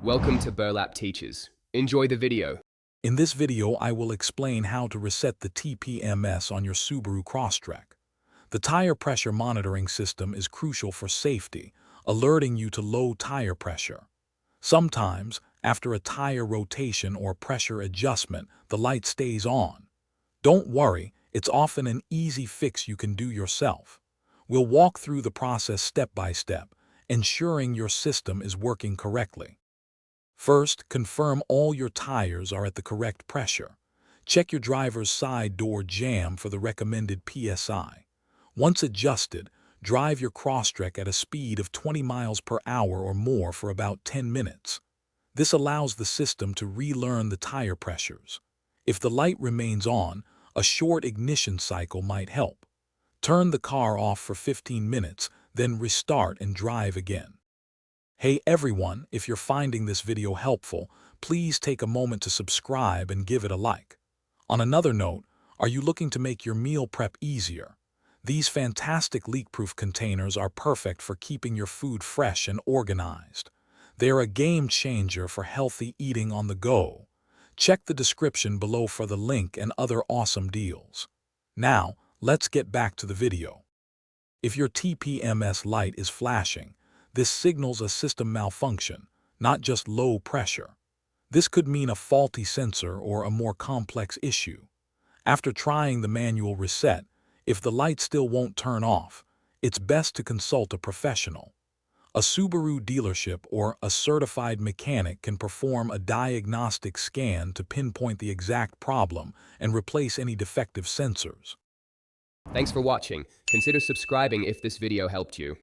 Welcome to Burlap Teachers. Enjoy the video. In this video, I will explain how to reset the Tpms on your Subaru Crosstrek. The tire pressure monitoring system is crucial for safety, alerting you to low tire pressure. Sometimes, after a tire rotation or pressure adjustment, the light stays on. Don't worry, it's often an easy fix you can do yourself. We'll walk through the process step by step, ensuring your system is working correctly. First, confirm all your tires are at the correct pressure. Check your driver's side door jamb for the recommended PSI. Once adjusted, drive your Crosstrek at a speed of 20 miles per hour or more for about 10 minutes. This allows the system to relearn the tire pressures. If the light remains on, a short ignition cycle might help. Turn the car off for 15 minutes, then restart and drive again. Hey everyone, if you're finding this video helpful, please take a moment to subscribe and give it a like. On another note, are you looking to make your meal prep easier? These fantastic leak-proof containers are perfect for keeping your food fresh and organized. They're a game changer for healthy eating on the go. Check the description below for the link and other awesome deals. Now, let's get back to the video. If your Tpms light is flashing, this signals a system malfunction, not just low pressure. This could mean a faulty sensor or a more complex issue. After trying the manual reset, if the light still won't turn off, it's best to consult a professional. A Subaru dealership or a certified mechanic can perform a diagnostic scan to pinpoint the exact problem and replace any defective sensors. Thanks for watching. Consider subscribing if this video helped you.